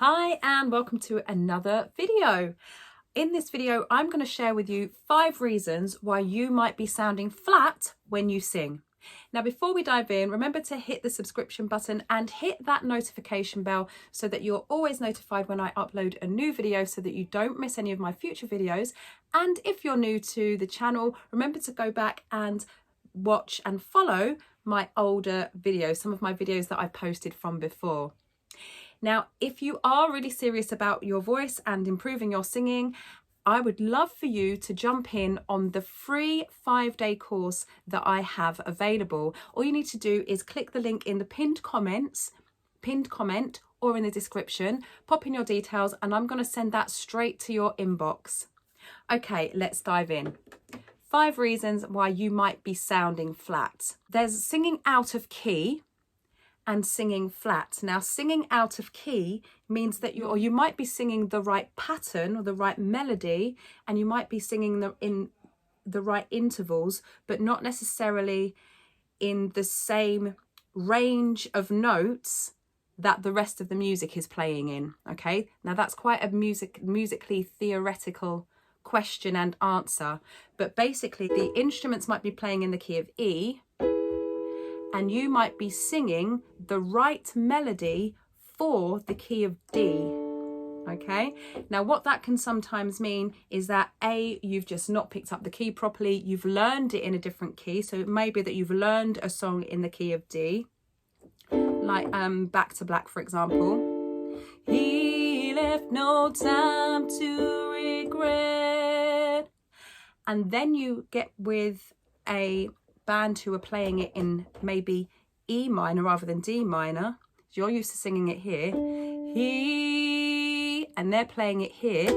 Hi and welcome to another video. In this video, I'm going to share with you 5 reasons why you might be sounding flat when you sing. Now, before we dive in, remember to hit the subscription button and hit that notification bell so that you're always notified when I upload a new video so that you don't miss any of my future videos. And if you're new to the channel, remember to go back and watch and follow my older videos, some of my videos that I've posted from before. Now, if you are really serious about your voice and improving your singing, I would love for you to jump in on the free 5-day course that I have available. All you need to do is click the link in the pinned comment or in the description, pop in your details, and I'm going to send that straight to your inbox. Okay, let's dive in. 5 reasons why you might be sounding flat. There's singing out of key and singing flat. Now, singing out of key means that you might be singing the right pattern or the right melody, and you might be singing them in the right intervals, but not necessarily in the same range of notes that the rest of the music is playing in. Okay, now that's quite a musically theoretical question and answer, but basically the instruments might be playing in the key of E, and you might be singing the right melody for the key of D. Okay, now what that can sometimes mean is that you've just not picked up the key properly, you've learned it in a different key. So it may be that you've learned a song in the key of D, like Back to Black, for example. He left no time to regret. And then you get with a band who are playing it in maybe E minor rather than D minor. So you're used to singing it here, and they're playing it here,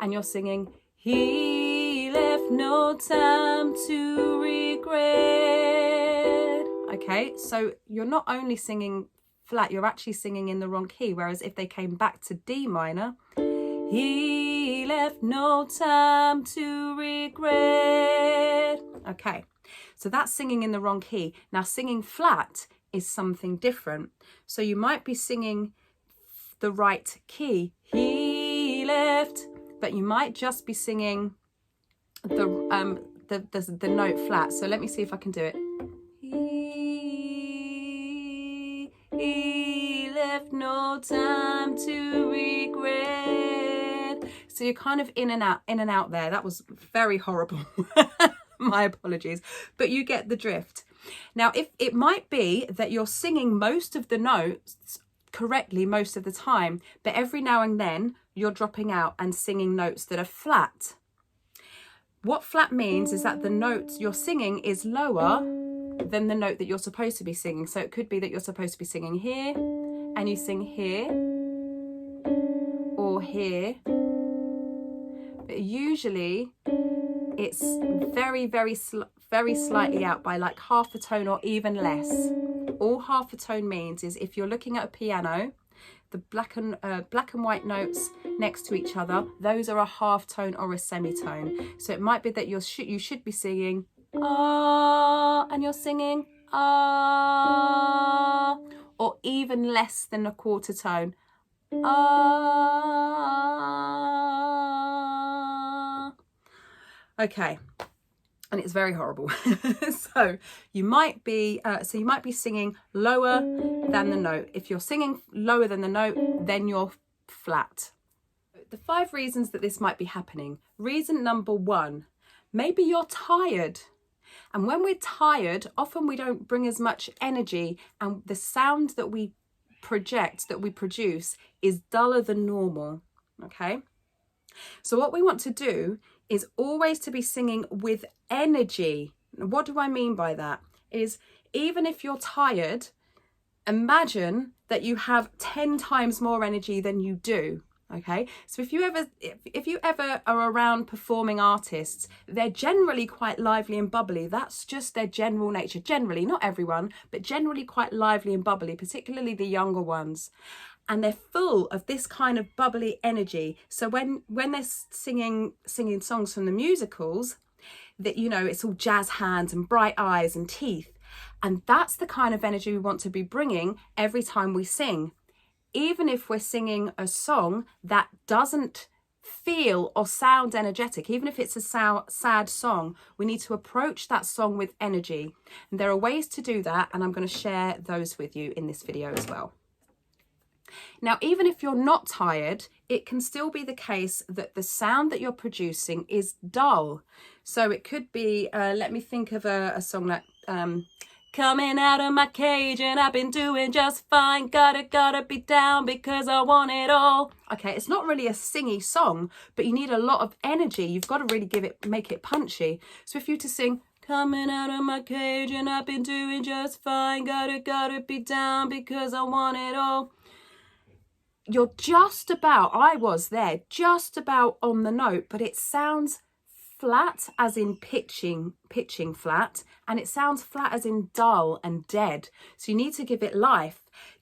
and you're singing, he left no time to regret. Okay, so you're not only singing flat, you're actually singing in the wrong key. Whereas if they came back to D minor, he left no time to regret. Okay, so that's singing in the wrong key. Now, singing flat is something different. So you might be singing the right key, he left, but you might just be singing the note flat. So let me see if I can do it. He left no time to regret. So you're kind of in and out there. That was very horrible. My apologies, but you get the drift. Now, if it might be that you're singing most of the notes correctly most of the time, but every now and then you're dropping out and singing notes that are flat. What flat means is that the note you're singing is lower than the note that you're supposed to be singing. So it could be that you're supposed to be singing here and you sing here or here, but usually it's very slightly out by like half a tone or even less. All half a tone means is if you're looking at a piano, the black and white notes next to each other, those are a half tone or a semitone. So it might be that you should be singing ah, and you're singing ah, or even less than a quarter tone. Ah. Okay, and it's very horrible. So you might be singing lower than the note. If you're singing lower than the note, then you're flat. The 5 reasons that this might be happening. Reason number 1, maybe you're tired. And when we're tired, often we don't bring as much energy, and the sound that we project, that we produce, is duller than normal. Okay? So what we want to do is always to be singing with energy. What do I mean by that? Is even if you're tired, imagine that you have 10 times more energy than you do. Okay, so if you ever are around performing artists, they're generally quite lively and bubbly. That's just their general nature. Generally, not everyone, but generally quite lively and bubbly, particularly the younger ones. And they're full of this kind of bubbly energy. So when they're singing songs from the musicals, that, you know, it's all jazz hands and bright eyes and teeth. And that's the kind of energy we want to be bringing every time we sing. even if we're singing a song that doesn't feel or sound energetic, even if it's a sad song, we need to approach that song with energy. And there are ways to do that, and I'm going to share those with you in this video as well. Now, even if you're not tired, it can still be the case that the sound that you're producing is dull. So it could be, let me think of a song like, coming out of my cage and I've been doing just fine. Gotta be down because I want it all. Okay, it's not really a singy song, but you need a lot of energy. You've got to really make it punchy. So if you were to sing, coming out of my cage and I've been doing just fine. Gotta be down because I want it all. You're just about, I was there, just about on the note, but it sounds flat as in pitching flat, and it sounds flat as in dull and dead. So you need to give it life.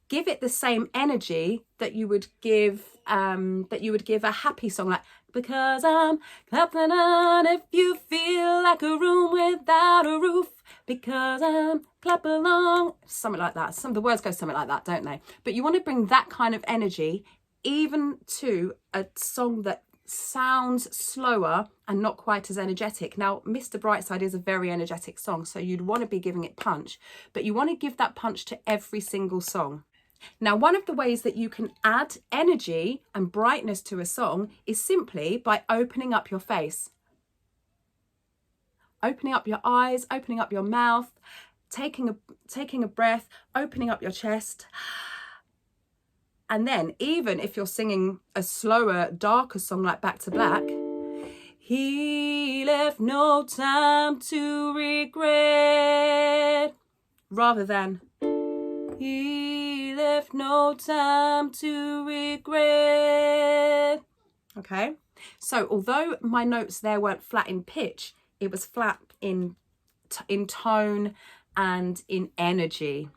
Give it the same energy that you would give a happy song, like because I'm clapping on if you feel like a room without a roof, because I'm clapping along, something like that. Some of the words go something like that, don't they? But you want to bring that kind of energy even to a song that sounds slower and not quite as energetic. Now, Mr. Brightside is a very energetic song, so you'd want to be giving it punch, but you want to give that punch to every single song. Now, one of the ways that you can add energy and brightness to a song is simply by opening up your face. Opening up your eyes, opening up your mouth, taking a breath, opening up your chest. And then, even if you're singing a slower, darker song like Back to Black, he left no time to regret, rather than he left no time to regret. Okay, so although my notes there weren't flat in pitch, it was flat in tone and in energy.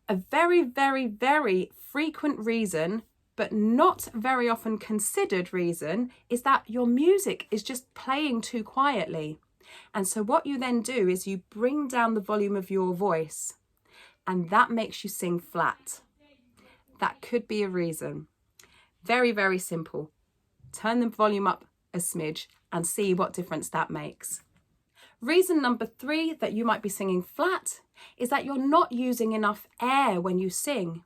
A very, very, very frequent reason, but not very often considered reason, is that your music is just playing too quietly. And so what you then do is you bring down the volume of your voice, and that makes you sing flat. That could be a reason. Very, very simple. Turn the volume up a smidge and see what difference that makes. Reason number 3 that you might be singing flat is that you're not using enough air when you sing.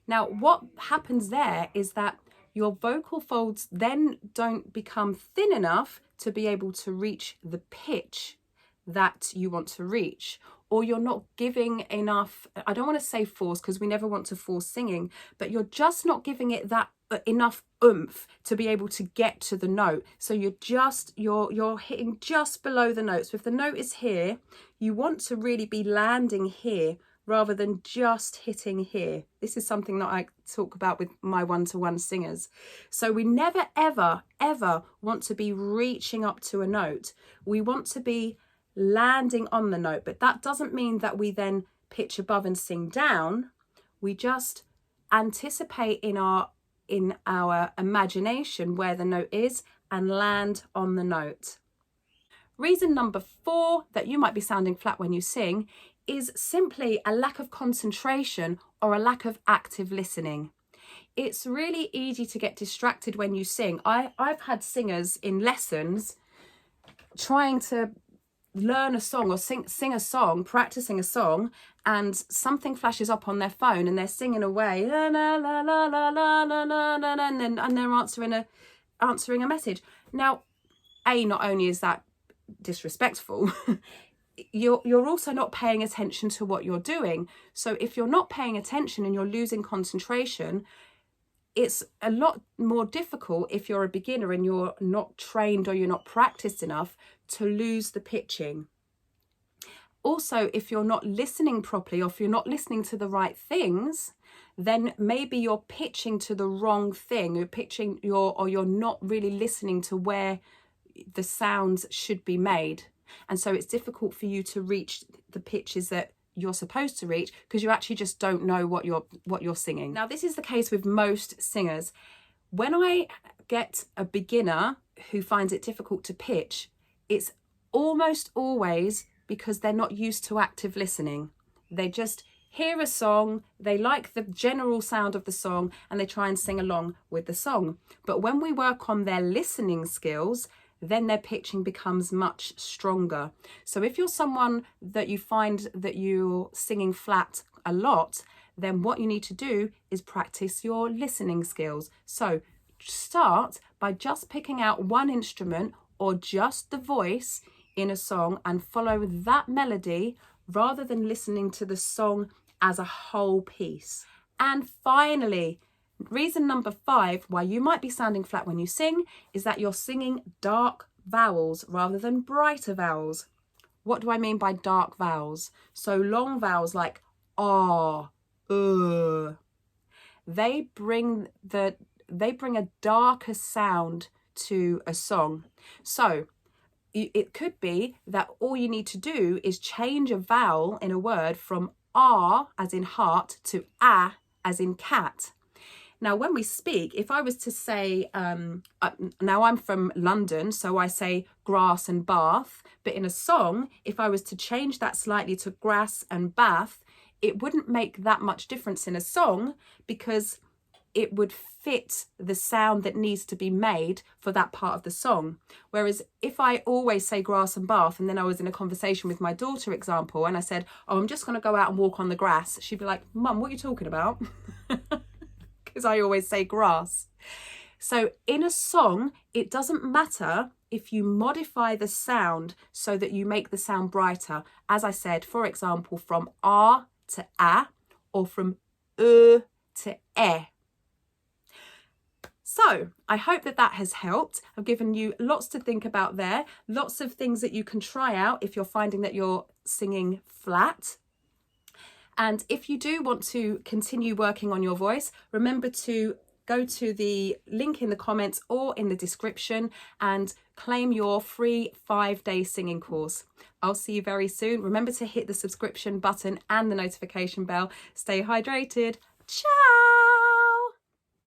Now, what happens there is that your vocal folds then don't become thin enough to be able to reach the pitch that you want to reach, or you're not giving enough, I don't want to say force because we never want to force singing, but you're just not giving it that enough oomph to be able to get to the note. So you're hitting just below the note. So if the note is here, you want to really be landing here rather than just hitting here. This is something that I talk about with my one-to-one singers. So we never, ever, ever want to be reaching up to a note. We want to be landing on the note, but that doesn't mean that we then pitch above and sing down. We just anticipate in our imagination where the note is and land on the note. Reason number 4 that you might be sounding flat when you sing is simply a lack of concentration or a lack of active listening. It's really easy to get distracted when you sing. I've had singers in lessons trying to learn a song or sing a song, practicing a song, and something flashes up on their phone and they're singing away, la, la, la, la, la, la, la, la, la, la, and they're answering a message. Now, not only is that disrespectful, you're also not paying attention to what you're doing. So if you're not paying attention and you're losing concentration, it's a lot more difficult if you're a beginner and you're not trained or you're not practiced enough to lose the pitching. Also, if you're not listening properly, or if you're not listening to the right things, then maybe you're pitching to the wrong thing. You're not really listening to where the sounds should be made. And so it's difficult for you to reach the pitches that you're supposed to reach because you actually just don't know what you're singing. Now, this is the case with most singers. When I get a beginner who finds it difficult to pitch, it's almost always because they're not used to active listening. They just hear a song, they like the general sound of the song, and they try and sing along with the song. But when we work on their listening skills, then their pitching becomes much stronger. So if you're someone that you find that you're singing flat a lot, then what you need to do is practice your listening skills. So start by just picking out one instrument or just the voice in a song and follow that melody rather than listening to the song as a whole piece. And finally, reason number 5 why you might be sounding flat when you sing is that you're singing dark vowels rather than brighter vowels. What do I mean by dark vowels? So long vowels like ah, they bring a darker sound to a song. So it could be that all you need to do is change a vowel in a word from ah as in heart to ah as in cat. Now, when we speak, if I was to say, now I'm from London, so I say grass and bath, but in a song, if I was to change that slightly to grass and bath, it wouldn't make that much difference in a song because it would fit the sound that needs to be made for that part of the song. Whereas if I always say grass and bath, and then I was in a conversation with my daughter, example, and I said, oh, I'm just going to go out and walk on the grass, she'd be like, Mum, what are you talking about? Because I always say grass. So in a song, it doesn't matter if you modify the sound so that you make the sound brighter. As I said, for example, from ah to ah, or from to eh. So I hope that has helped. I've given you lots to think about there, lots of things that you can try out if you're finding that you're singing flat. And if you do want to continue working on your voice, remember to go to the link in the comments or in the description and claim your free 5-day singing course. I'll see you very soon. Remember to hit the subscription button and the notification bell. Stay hydrated. Ciao!